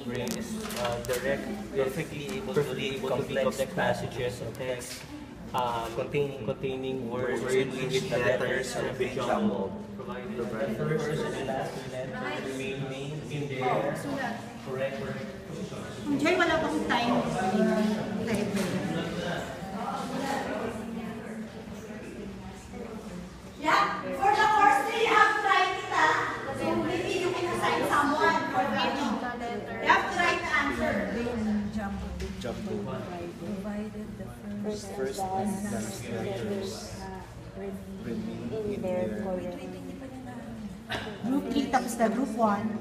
brain is perfectly able to read complex passages of text containing words in which the letters have been jumbled. Provided the first and the last letter remain in their correct positions. Jay, wala bang time? Yeah, for the first three, you have to write it, so maybe you can assign someone for that. You have to write the answer. Jumbo. Provided the First and last letters remain in their correct Group 3 tapos na group 1.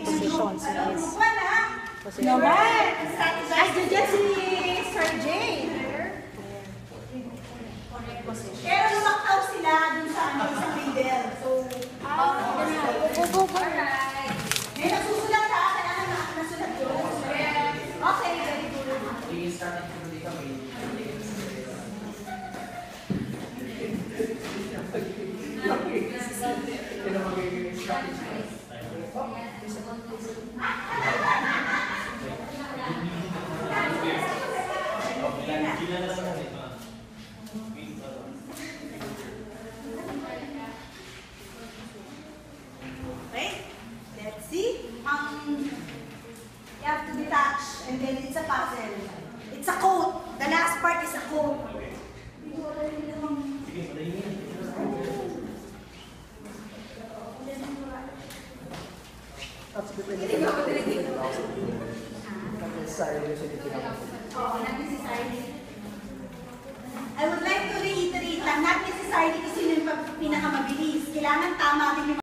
positions. Group 1 ha? Naman! Nandiyan si Sir Jay. Pero lumaktaw sila dun sa middle. So, may nasusulat ha? Kailangan nasulat yun. Okay, very good. Okay, let's see. You have to detach and then it's a puzzle. It's a code. The last part is a code. I would like to reiterate lang, not necessarily kasi yung pinakamabilis. Kailangan tama din yung